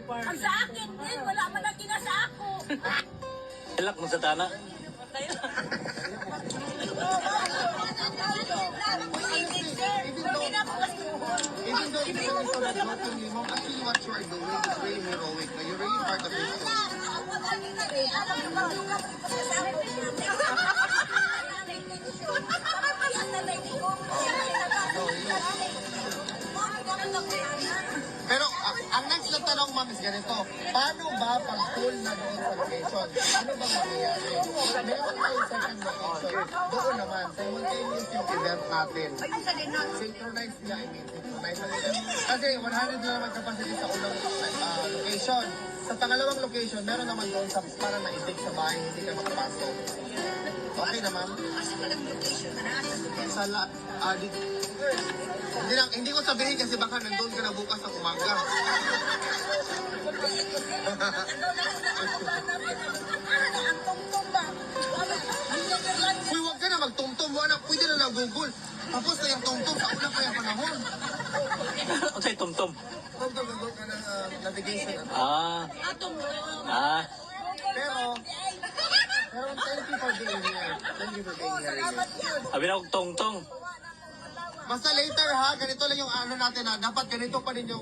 Ang sa akin din, wala man ang ginasa ako. Ilak mo sa tana. Even though it's so joking, Mom, actually what you are doing is really heroic. You're really part of it. Pero ang next na tanong, Ma'am, is ganito. Paano ba pag full na doon sa location? Ano ba mangyayari? Meron tayong second location. Doon naman, simultaneous yung event natin. Synchronized niya, I mean, synchronized ang event. Kasi 100 na naman capacity sa unang location. Sa pangalawang location, meron naman doon sa para na-intake sa bahay, hindi ka makapasok. Okay na, Ma'am? Sa hindi ko sabihin kasi baka nandun ka na bukas sa umaga. Uy, huwag ka na magtumtum. Pwede na nag-google. Tapos na yung tumtum sa una pa yung panahon. Ano sa'yo tumtum? Tumtum ka ng navigation. Pero thank you for being here. Thank you for being here. Sabi na akong tong-tong. Basta later ha, ganito lang yung ano natin ha, dapat ganito pa rin yung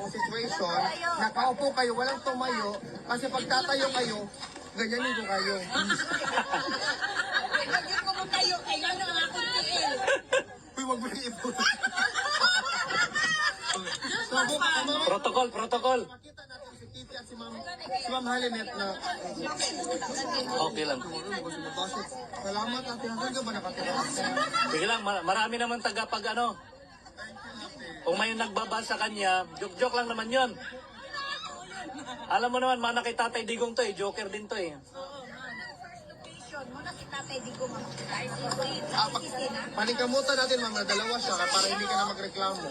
situation, nakaupo kayo, walang tumayo, kasi pag tatayo kayo, ganyanin ko kayo. Ganyan ko mo tayo, kailangan ang akong tiil. Uy, wag mo na ipon. Protocol. Makita natin si Kitty at si Ma'am Halinet na Okay lang. salamat at hanggang ka ba nakatira? Sige lang, marami naman pag ano. Kung may nagbabasa sa kanya, joke lang naman yon. Alam mo naman, mana kay Tatay Digong to eh, joker din to eh. Panikamutan natin mga dalawa siya para hindi ka na magreklamo.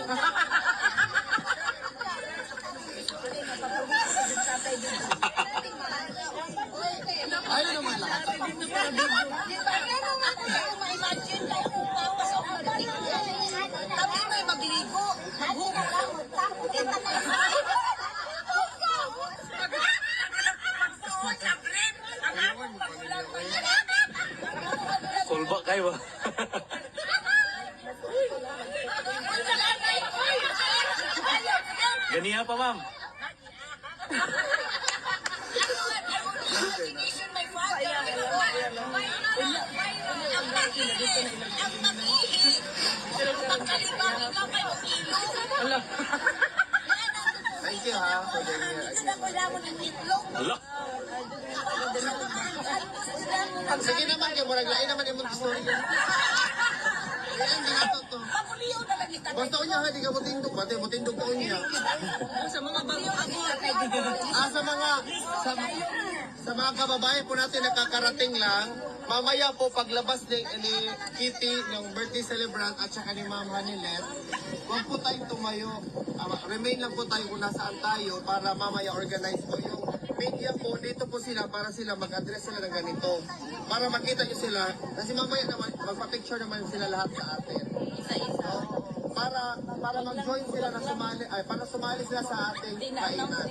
Ano naman lahat? Tapos may magligo. Maghugot lang. Sulba kayo ba? Ganiya pa, ma'am. Thank you ha, for being here. Wala. Sige naman kayo, murag lain naman yung mga story. Ayan, di nato to. Basta unya ha, di ka mutindog. Bate, mutindog ka unya. Sa mga bago ako. Sa mga kababayan po natin nakakarating lang, mamaya po paglabas ni Kitty, ng birthday celebrant at saka ni Ma'am Hanilet, huwag po tayong tumayo. Remain lang po tayo kung nasaan tayo para mamaya organize po yung media po. Dito po sila para sila mag-address sila ng ganito. Para makita nyo sila. Kasi mamaya naman, magpa-picture naman sila lahat sa atin. Para mag-join sila na sumali, para sumali sila sa ating kainan.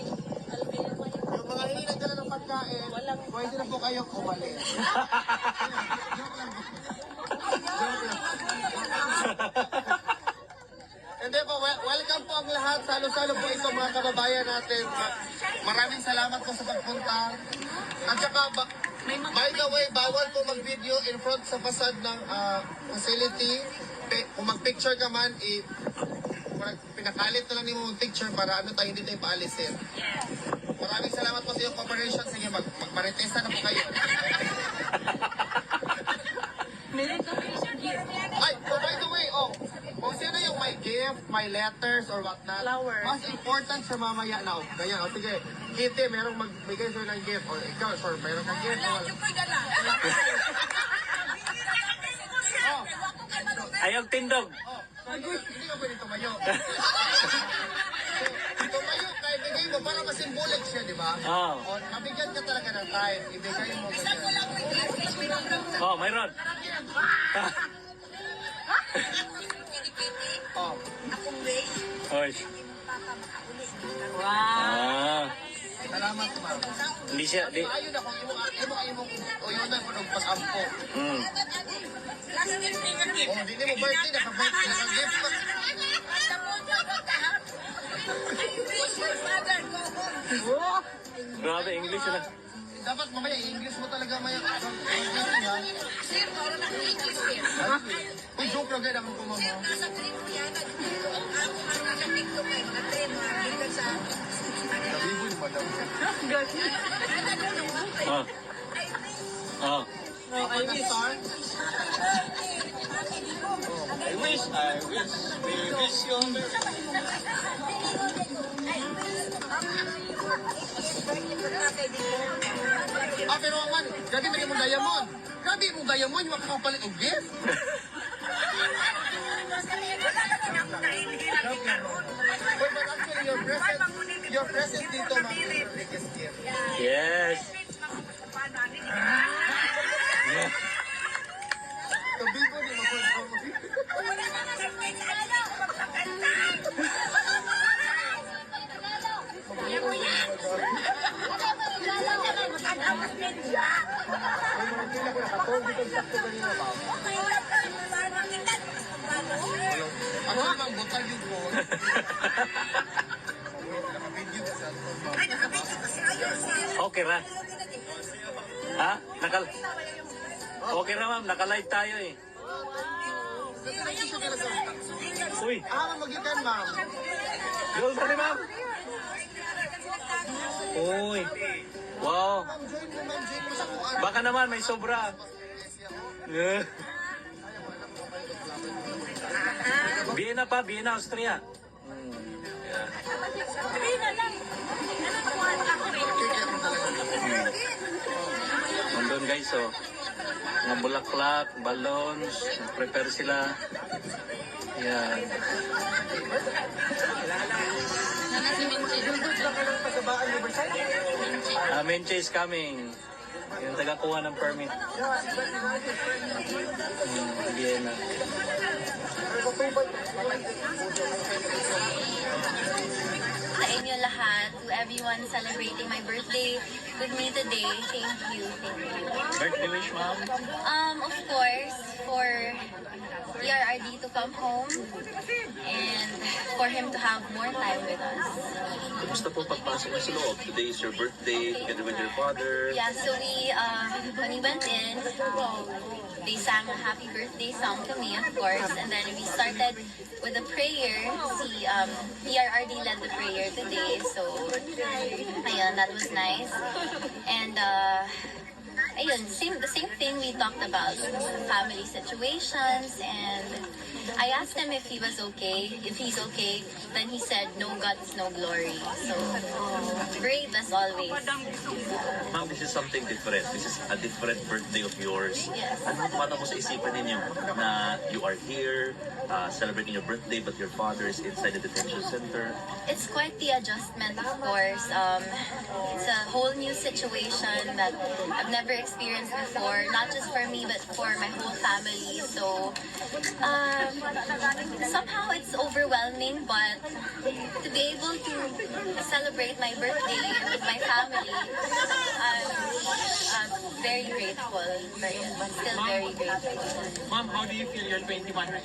Yung mga hindi nagdala ng pagkain, pwede na po kayong umalis. Joke lang po. Hindi po, welcome po ang lahat. Salo-salo po ito mga kababayan natin. Maraming salamat po sa pagpunta. At saka, by the way, bawal po mag-video in front sa fasad ng facility. Kung mag-picture ka man, pinakalit na lang mo mag-picture para ano tayo hindi tayo paalisin. Maraming salamat po sa iyong cooperation. Sige, magmaritesa na po kayo. Ay, by the way, kung sino yung may gift, may letters, or whatnot, mas important sa mamaya na, ganyan, sige, Kitty, merong magbigay sa'yo ng gift, or ikaw, sir, merong kang gift, o wala. Ayaw tindog. Hindi ka pwede tumayo. Tumayo, kahit bigay mo, para Baka symbolic siya, di ba? Ah. O, nabigyan ka talaga ng time. Ibigay mo ganyan. Oh, mayroon. Oh. Oy. Ah. Salamat, ma'am. Hindi siya, di. Ayun ako, imong uyunan ko ng pasampo. Mm. Oh, di mo birthday, naka-gift pa. Grabe, English na. Dapat mamaya, English mo talaga maya. English niya. Uy, joke lang ganyan ako po, mama. Nabibo ni madam. Ah. Ah. Ako na star. I wish. We wish you all the Pero man, grabe mo yung diamond. Grabe mo diamond, yung makapalit og gift. But actually, your present dito, ma'am, is your biggest gift. Yes. Yeah. Nabibo ni madam. Ako naman, butag yung ko. Naka-video ka sa cellphone, ma'am. Okay ra. Ha? Okay ra, ma'am. Naka-live tayo eh. Uy, Magikan, ma'am. girl pa rin, ma'am. Uy. Wow. Ma'am, join mo, ma'am. Join mo sa kuan. Baka naman may sobra. Eh. Vienna pa, Vienna, Austria. Yeah. Nandun guys, so mga bulaklak, balloons, prepare sila. Yan. Menche is coming. Yung taga-kuha ng permit. Vienna. Sa inyo lahat, to everyone celebrating my birthday with me today, thank you, thank you. Birthday wish, ma'am. Of course, for PRRD to come home and for him to have more time with us. Kumusta po pagpasok niyo sa loob? Today is your birthday, together with your father. Yeah, so when we went in, they sang a happy birthday song to me, of course, and then we started with a prayer. PRRD led the prayer today, so ayun, that was nice. And ayun, the same thing we talked about, family situations, and I asked him if he was okay. If he's okay, then he said, no guts, no glory. So, great as always. Ma'am, this is something different. This is a different birthday of yours. Yes. Paano mo sa isipan ninyo na you are here, celebrating your birthday, but your father is inside the detention center? It's quite the adjustment, of course. It's a whole new situation that I've never experienced before, not just for me, but for my whole family. So, somehow it's overwhelming, but to be able to celebrate my birthday with my family, I'm very grateful. Still very grateful. Mom, how do you feel you're 21 right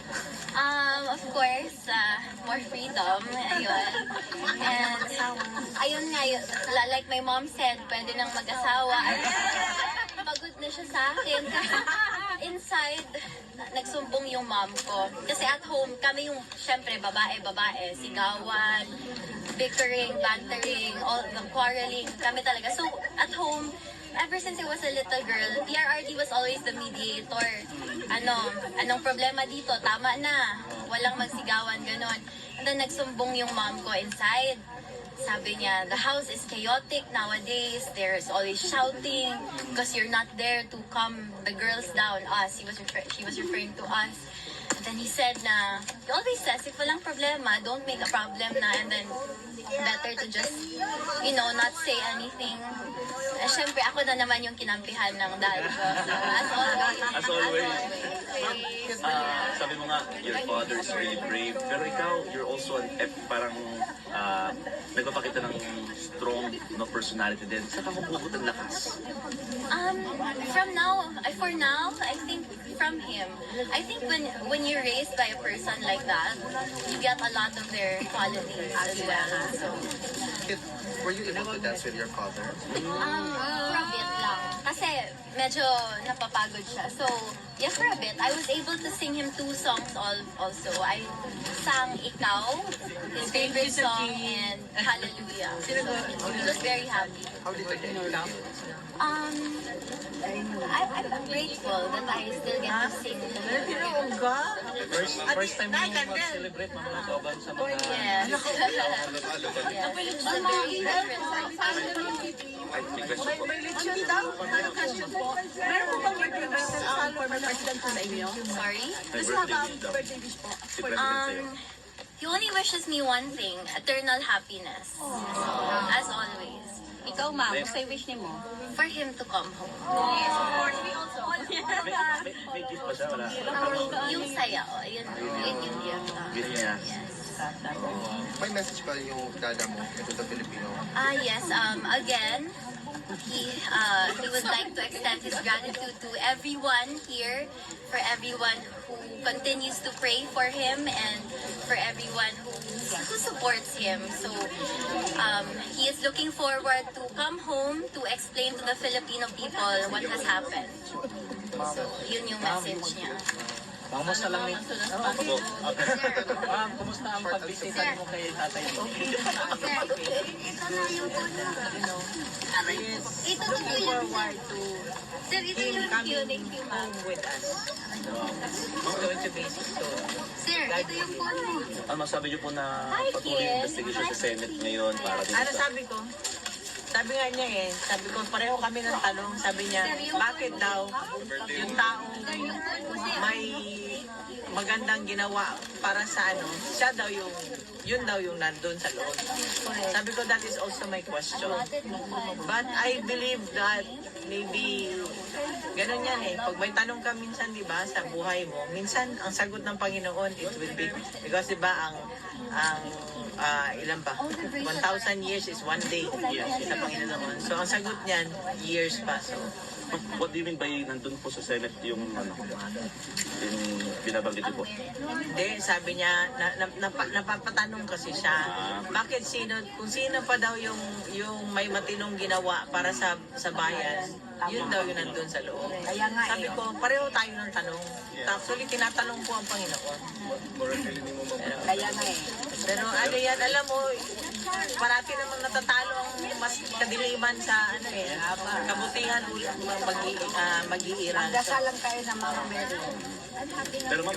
Of course, more freedom. Ayun. And, ayun nga, like my mom said, pwede nang mag-asawa. Pagod na siya sa akin. Kasi inside, nagsumbong yung mom ko. Kasi at home, kami yung, syempre, babae, sigawan, bickering, bantering, all the quarreling, kami talaga. So, at home, ever since I was a little girl, PRRD was always the mediator. Anong problema dito? Tama na. Walang magsigawan, ganon. And then nagsumbong yung mom ko inside. Sabi niya, the house is chaotic nowadays. There's always shouting because you're not there to calm the girls down. Us, she was referring to us. And then he said na, he always says, if walang problema, don't make a problem na. And then better to just, you know, not say anything. Syempre, ako na naman yung kinampihan ng dad ko. So, as always. As always. Sabi mo nga, your father is really brave. Pero ikaw, you're also parang nagpapakita ng strong personality din. Saan ka mapupunta ng lakas? For now, I think from him. I think when you're raised by a person like that, you get a lot of their qualities as well. So, Were you able to dance with your father? for a bit lang. Kasi medyo napapagod siya. So, yeah, for a bit. I was able to sing him 2 songs also. I sang Ikaw, his favorite song, and Hallelujah. So, he was very happy. How did you get it? I'm grateful that I still get to sing. First time mo mag-celebrate mga laban sa mga... Yes. Yes. Ay, may question po. Sorry? May birthday wish daw. Si President sa'yo. He only wishes me one thing, eternal happiness. As always. Ikaw, ma'am, gusto yung wish ni mo? For him to come home. May gift ba siya? Wala. Yung saya, yun yung gift. Gift niya. Yes. May message ba yung dada mo ito sa Filipino? Yes, again, he would like to extend his gratitude to everyone here, for everyone who continues to pray for him, and for everyone who supports him. So, he is looking forward to come home to explain to the Filipino people what has happened. So, yun yung message niya. Kamusta lang ni... Opo. Ma'am, kumusta ang pagbisita mo kay tatay mo? Ito na yung ito na yung Sir, ito yung thank you, ma'am. With us. It's going to be so. Sir, ito yung phone mo. Ano masabi niyo po na Hi, patuloy yung Kian. investigation sa Senate ngayon para din Ano sa... sabi ko? Sabi nga niya sabi ko pareho kami ng tanong, sabi niya, bakit daw yung taong may magandang ginawa para sa siya daw yun daw yung nandun sa loob. Sabi ko, that is also my question. But I believe that maybe ganun yan Pag may tanong ka minsan, di ba, sa buhay mo, minsan ang sagot ng Panginoon, it will be, because di ba, ilan ba? 1,000 years is one day sa Panginoon. So, ang sagot niyan, years pa. So, What do you mean by nandun po sa Senate yung yung binabanggit niyo po? hindi, sabi niya, napapatanong kasi siya, bakit kung sino pa daw yung may matinong ginawa para sa bayan, yun daw yung nandun sa loob. Sabi ko, pareho tayo ng tanong. Actually, tinatanong ko ang Panginoon. Pero ano yan, alam mo, parati namang natatalo ang mas kadiliman sa kabutihan mag-iiran. Dasalan kayo ng mga meron. Pero ma'am,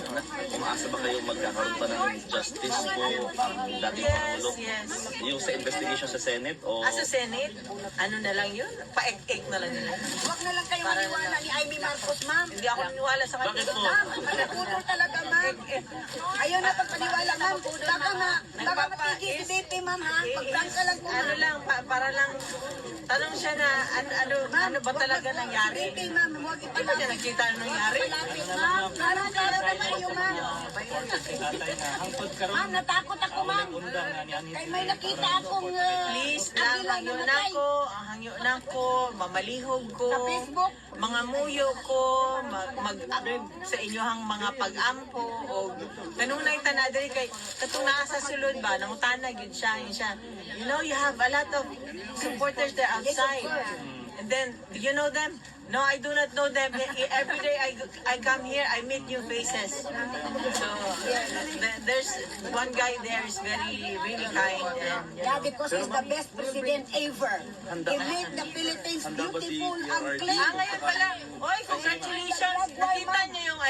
umaasa ba kayo magkakaroon pa ng justice po ang dating Pangulo? Yes. Yung sa investigation sa Senate o... Sa Senate, ano na lang yun? Pa-ek-ek na lang nila. Huwag na lang kayo maniwala ni Amy Marcos, ma'am. Hindi ako naniwala sa kanya. Bakit po? Ma'am, pagpapudol talaga, ma'am. Ayaw na pagpaniwala, ma'am. Baka matigil si BP, ma'am, ha? Pagprank ka lang po, Ano ma'am. lang, para lang, tanong siya na, ano ba talaga nangyari? BP, ma'am, huwag Hindi ba niya ipalapit. nakita ano nangyari? Malapit, ma'am. Araw-araw naman kayo, ma'am. Tatay na, hangtod ka Ma'am, natakot ako, ma'am. undang na ni Anita. Kay may nakita akong Please lang, hangyo na ko, mamalihog ko, Sa Facebook? mga muyo ko, sa inyohang mga pag-ampo, o kanunay tanadari kay, katong naa sa sulod ba, nangutanag yun siya. You know, you have a lot of supporters there outside. And then, do you know them? No, I do not know them. Every day I come here, I meet new faces. So, there's one guy there is really kind. And, Daddy Cos is the best president ever. He made the Philippines beautiful and clean. ngayon pala, oy, congratulations! Nakita niyo yung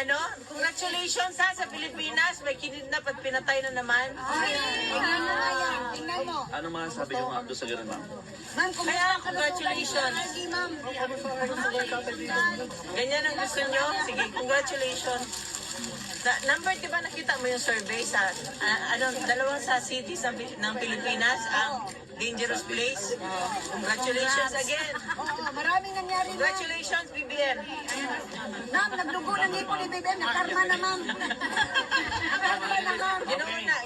congratulations sa Pilipinas, may kinidnap at pinatay na naman. Tingnan mo nga yan. Tingnan mo. Ano masasabi niyo nga doon sa gano'n, ma'am? Ma'am, Kaya, congratulations. Lagi, ma'am. Ganyan ang gusto nyo? Sige, congratulations. Number, di ba nakita mo yung survey sa, dalawang sa cities ng Pilipinas, ang dangerous place. Congratulations again. Oo, maraming nangyari, ma'am. Congratulations, BBM. Ma'am, nagdugo ng hipo ni BBM. Nakarma na, ma'am. Nakarma na, ma'am. Inuuna.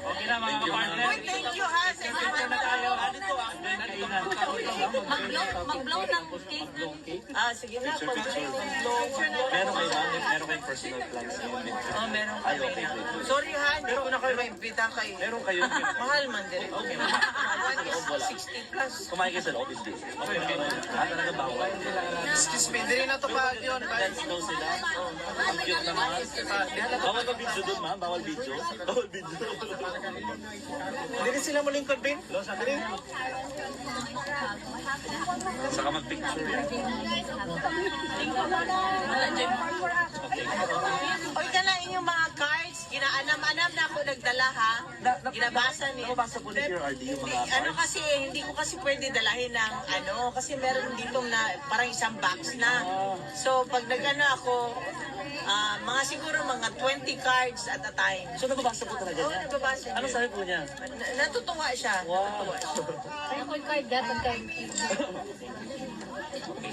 Okay na mga kapartner. Uy, thank you ha. Sa Ito na tayo. Mag-blow ng cake. Sige na. Picture na. Meron kayo ba? Meron kayong personal plans ngayon? Oh, meron kami. Sorry ha, hindi ko na kayo maimbita kayo. Meron kayo. Mahal man din. Okay. 60 plus. Kumain kayo sa loob, hindi. Okay, okay. Talaga bawal. Excuse me, hindi rin natupad yun. Let's go sila. Ang cute naman. Bawal ba video doon, ma'am? Bawal video? Bawal video. Hindi rin sila malingkod, Ben. Saka mag-picture yan. Oy, na inyong mga cards. Ginaanam-anam na ako nagdala ha. Ginabasa ni. Nabasa po ni Pure RD yung mga Ano kasi, hindi ko kasi pwede dalahin ng kasi meron dito na parang isang box na. So, pag nag-ano ako, mga siguro mga 20 cards at a time. So nababasa po talaga Oo, niya? nababasa niya. Ano sabi po niya? Natutuwa siya. Wow.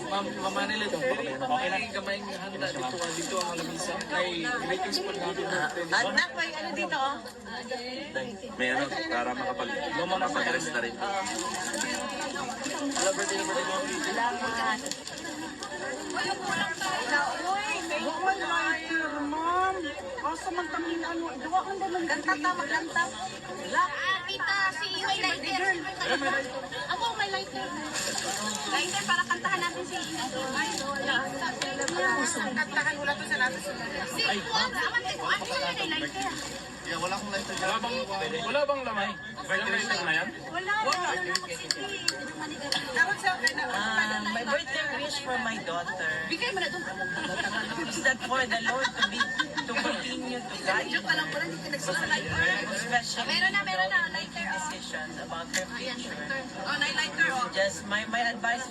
Ma'am Manila, okay na yung gamay ng handa dito ang alamisa. Ay, greetings po natin. At may ano dito oh. May ano, para makapag-rest na rin. Salamat. Duwan lighter, ma'am. Asa man tamin ano? Duwa man daman. Kanta ta, magkanta. Tita, si may lighter. Ako, may lighter. Lighter para kantahan natin si Kantahan wala to sa natin. Si Juan, aman kay Juan, may lighter. Yeah, wala akong lighter. Wala bang lamay? Birthday na yan? Wala. Karon sa My birthday wish for my daughter Bigay mo na doon. is that for the Lord to continue to guide her, lang pala hindi ka nagsusunod. especially Meron na, lighter. decisions about her future. Oh, na lighter oh. Just my advice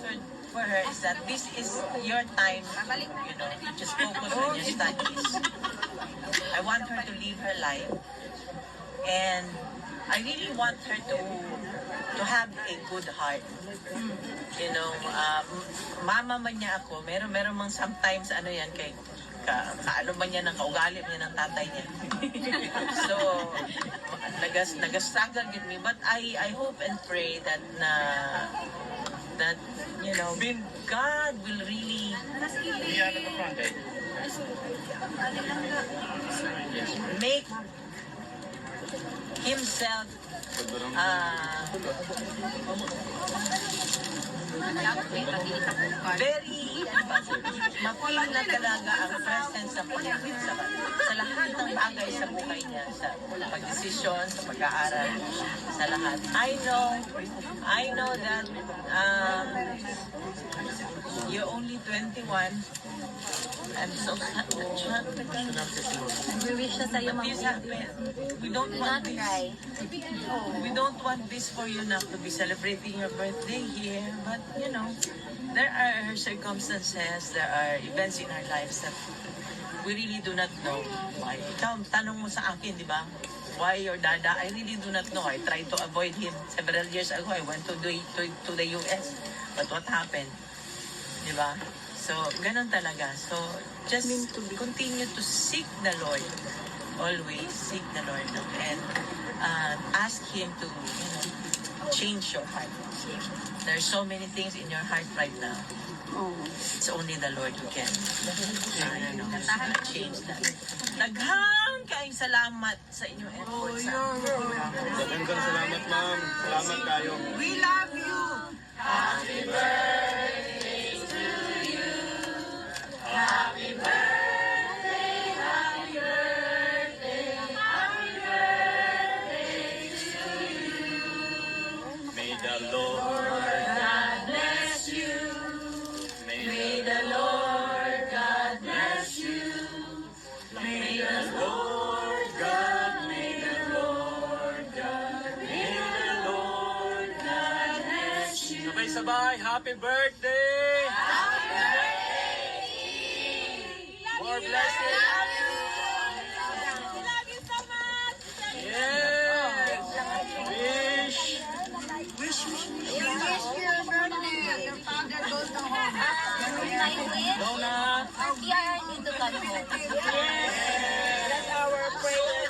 for her is that this is your time. You just focus on your studies. I want her to live her life, and I really want her to have a good heart. Mama man niya ako, meron mang sometimes yan kay kaano man niya ng kaugali niya ng tatay niya. So, nag-struggle with me, but I hope and pray that God will really make himself very mapil na talaga ang presence ng Panginoon sa lahat ng bagay sa buhay niya, sa pagdesisyon, sa pag-aaral, sa lahat. I know that you're only 21. I'm so We wish na sa'yo this happened. We don't want this. We don't want this for you not to be celebrating your birthday here, but there are circumstances, there are events in our lives that we really do not know why. Ikaw, tanong mo sa akin, di ba? Why your dada? I really do not know. I tried to avoid him several years ago. I went to the US. But what happened? Di ba? So, ganun talaga. So, just continue to seek the Lord. Always seek the Lord. And ask Him to, change your heart. There's so many things in your heart right now. It's only the Lord who can change that. Daghang kaayong salamat sa inyong efforts. Daghang salamat, ma'am. Salamat kayo. We love you. May the Lord God bless you. May the Lord God bless you. May the Lord God, may the Lord God, may the Lord God bless you. Sabay-sabay, happy birthday! Happy birthday! More blessings! I wish our PR need to come home. That's our prayer.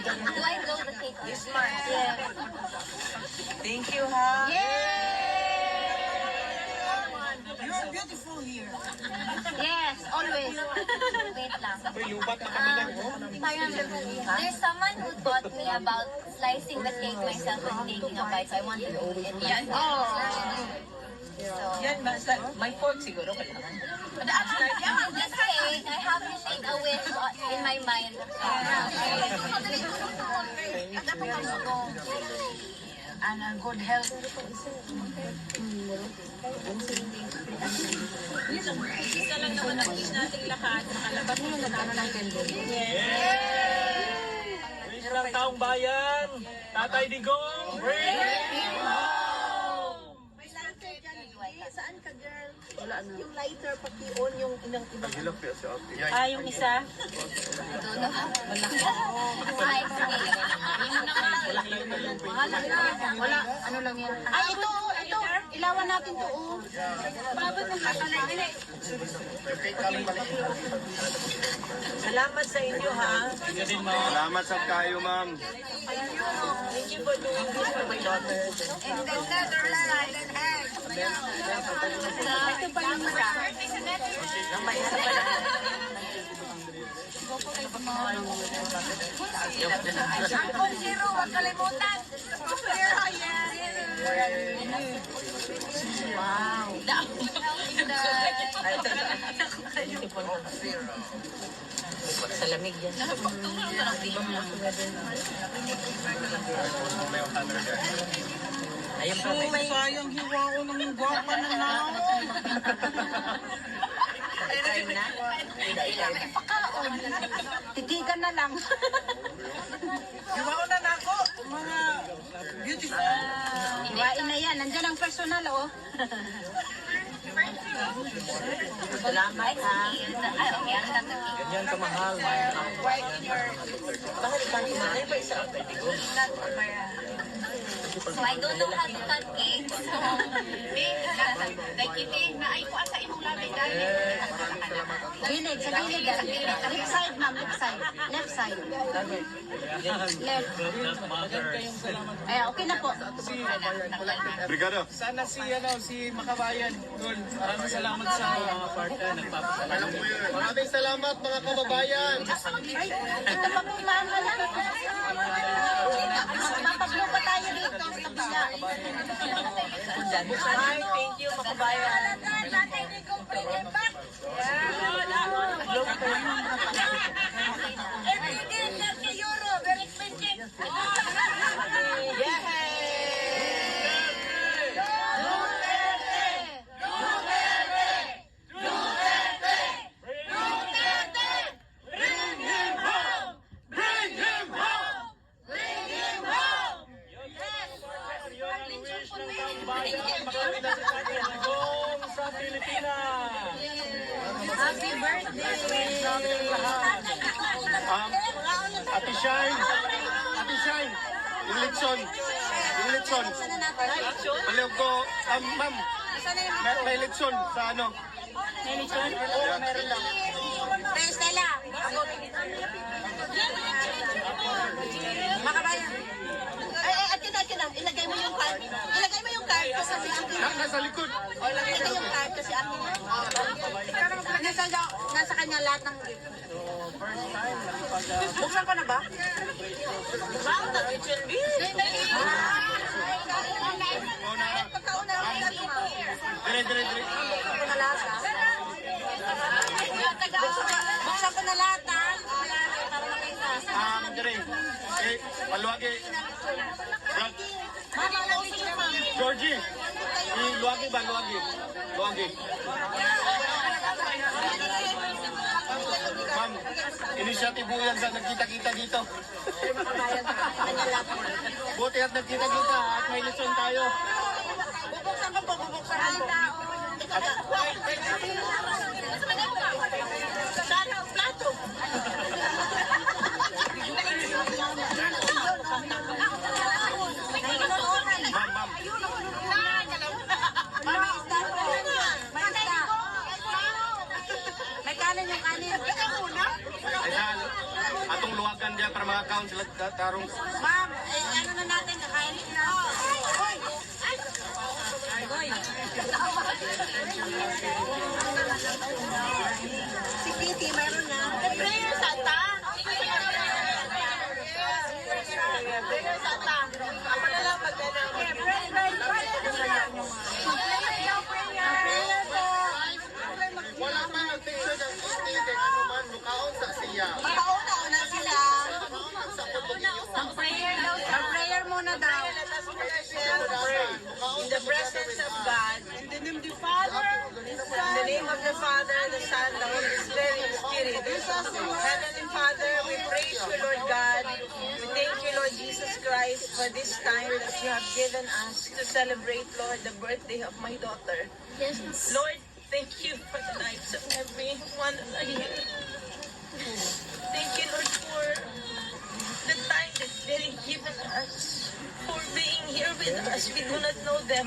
Do I blow the cake? This month. Yeah. Thank you, ha? You're beautiful here. Yes, always. Wait lang. Parang, there's someone who taught me about slicing the cake myself and taking a bite, so I want to do it. Oh. So, Yan, basta may fork siguro kailangan. this cake, I have to make a wish in my mind. And good health. Isa lang naman ang wish nating lahat. Makalabas mo na ng candle. Wish ng taong bayan, Tatay Digong, bring him home! May lighter dyan. Saan ka, girl? Wala na. Yung lighter, pati on yung inang ibang. Yung isa? Ay, sige. Wala, ano lang yan. Ay, ito. Ilawan natin to, oh. Babad ng kasalay. Salamat sa inyo, ha? Salamat sa kayo, ma'am. Thank you for doing this for my daughter. And then Netherlands and egg. Ito pa yung isa. Ang may isa pala. Uncle Zero, huwag kalimutan. Zero, yes. Sa lamig yan. Ayun pa, may Sayang hiwa ko ng gwapa na naon. time na. Titigan na lang. Iwa ko na nako. Mga beautiful. Iwain na yan. Nandyan ang personal, oh. Salamat, ha? Ay, okay, ang dami. Ganyan kamahal. Bakit ba kumain pa isa? So I don't know how to cut cake. So, Gilid, sa gilid. Left side, ma'am. Left side. Left side. Left. Ay, okay na po. Brigado. Sana si Makabayan, Tol. Maraming salamat sa mga partner, nagpapasalamat. Maraming salamat, mga kababayan. Ito pa po, ma'am. Magpapaglo pa tayo dito sa kabila. Hi, thank you, makabayan. Digong sa Pilipinas! Happy birthday! Ate Shine. Ate Shine. Yung lechon. Yung lechon. Baliw ko. Ma'am. May lechon sa ano? May lechon? Oo, meron lang. Pero Stella, Makabayan. Ay, atin. Ilagay mo yung card. Ilagay mo yung card kasi akin. Nasa likod. Ilagay yung card kasi akin. Nasa kanya lahat ng gift. Buksan ko na ba? Wow, nag-HLB! Pagkauna ako na ito, ma'am. Dire. Buksan ko na lahat, ha? Buksan ko na lahat, ha? Para makita. Dire. Okay. Maluwagi. Brad. Mama, ulit yung ma'am. Georgie. Luwagi ba? Luwagi. Ma'am, initiative mo yan sa nagkita-kita dito. Buti at nagkita-kita at may lesson tayo. Bubuksan ko po. Sana ang plato. Ma'am. May isda. ang sila tarong. Ma'am, ano na natin, kakain na. Si Kitty, mayroon na. Prayer Santa. Prayer Santa. Ako na lang magdala. Wala pa nag-picture ng Kitty, kaya ano man, mukhaon sa siya. Makauna-una sila. Sa pulbog niyo. Mag-prayer muna daw. Let us put ourselves in the presence of God. In the name of the Father, in the name of the Father, the Son, the Holy Spirit. Heavenly Father, we praise you, Lord God. We thank you, Lord Jesus Christ, for this time that you have given us to celebrate, Lord, the birthday of my daughter. Lord, thank you for the lives of everyone here. Thank you, Lord, for the time that they've given us, for being here with us. We do not know them.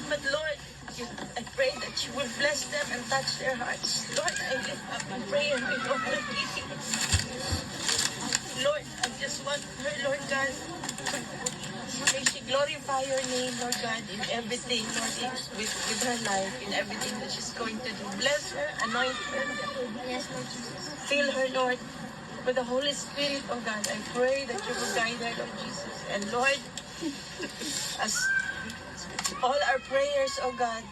But Lord, I pray that you will bless them and touch their hearts. Lord, I lift up a prayer my daughter Kitty. Lord, I just want her, Lord God, may she glorify your name, Lord God, in everything, Lord, with her life, in everything that she's going to do. Bless her, anoint her. Fill her, Lord, with the Holy Spirit, oh God. I pray that you will guide her, Lord Jesus. And Lord, as all our prayers, oh God,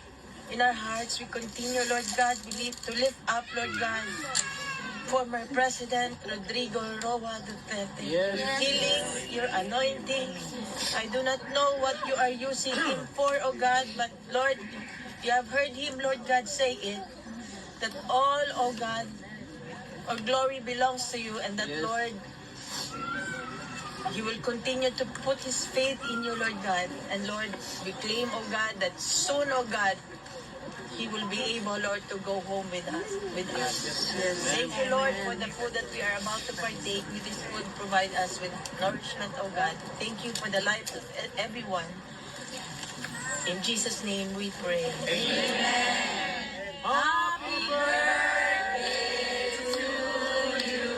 in our hearts, we continue, Lord God, to lift up, Lord God, former President Rodrigo Roa Duterte. Healing, your anointing. I do not know what you are using him for, oh God, but Lord, you have heard him, Lord God, say it, that all, oh God, all glory belongs to you, and that, Lord, he will continue to put his faith in you, Lord God. And Lord, we claim, oh God, that soon, oh God, he will be able, Lord, to go home with us. Thank you, Lord, for the food that we are about to partake. May this food provide us with nourishment, oh God. Thank you for the lives of everyone. In Jesus' name we pray. Happy birthday to you.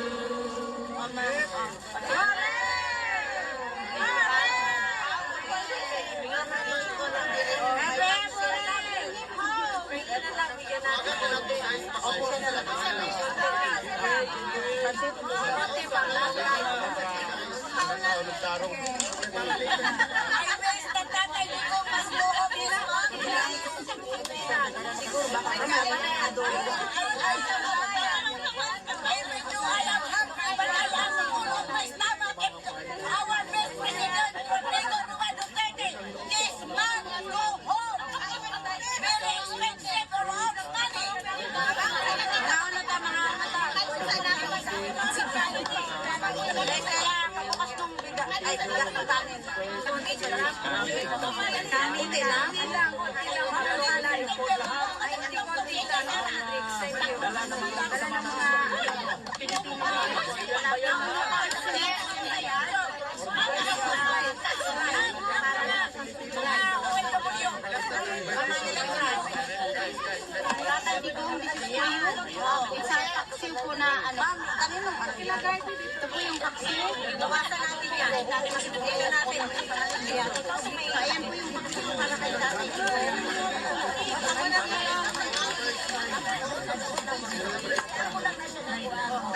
Isang paksiw po na ano. Kanino ba? Ito po yung paksiw. Bawasan natin yan. Masibigyan natin. Ayan po yung paksiw para kay tatay. Ako na tanggalin namin.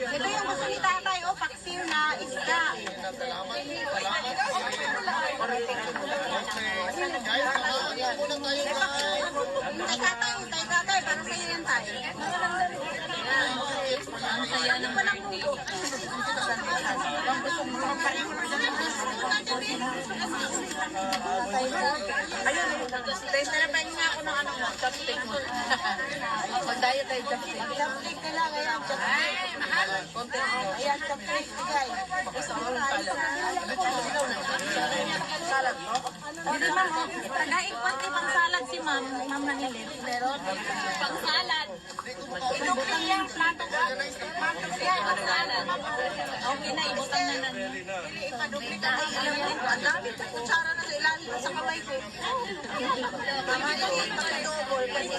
Ito yung gusto ni tatay, o paksiw na isda. Tatay, para sa'yo yan tayo. Ano pa lang po? Ayun, taste na naman nga ako ng ano mo, chopstick mo. Mag-diet tayo chopstick. Chopstick ka lang, ayan, chopstick. Ay, mahal. Ayan, chopstick, bigay. Salad mo? Hindi ma'am, nagaing konti pang salad si ma'am Manilit. Pero, pang salad. Itong kaya, plato ka? Plato yan. Okay na, ibutan na lang. Dili, ipadupit na ang ilalim. Ang dami ko kutsara na sa ilalim sa kamay ko. Tama na, ipakadobol kasi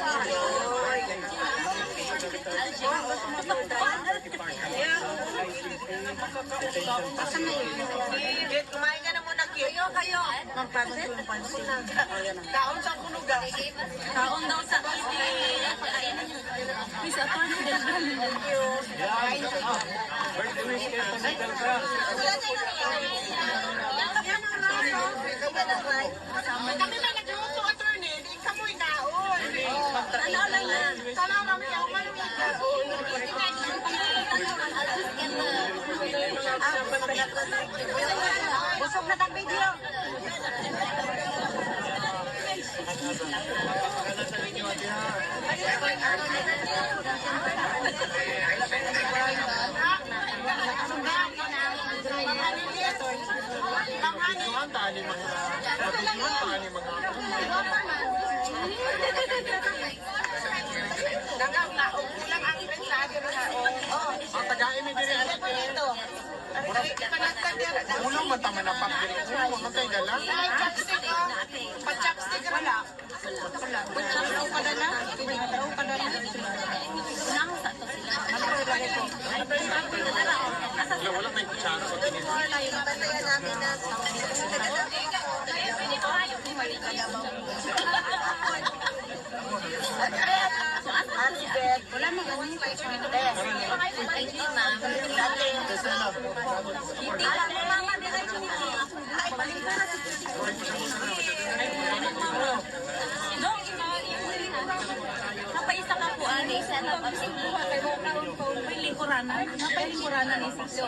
Kit, kumain ka na muna, Kit. Kayo. Magpansin? Kaon sa kunuga. Kaon daw sa Miss Attorney Del Thank you. Birthday wish kay Pascal Craft. Kami may nagluto, attorney. Hindi ka mo'y naon. Ano lang yan? Salamat kami ako malulit naon. Busog na tag video. Dagang na, kulang ang pensado na. Oh, Ang taga-imi diri ano ito. Panagtag yan. Ulo man tama na pag diri. Ulo man kay dala. Ay, chopstick, oh. Pa-chopstick wala. Wala. Daw pa dala. Daw pa dala. Unang sa to sila. Wala may kutsara sa tinid. Bantayan namin na. Alibet. Wala mo ganun. Thank you, ma'am. Mama, diretso mo. Ay, balik ka na. Napaisa ka po, ani, sa napagsimbuha kay mo kaon lingkuranan. Napay lingkuranan ni Siso.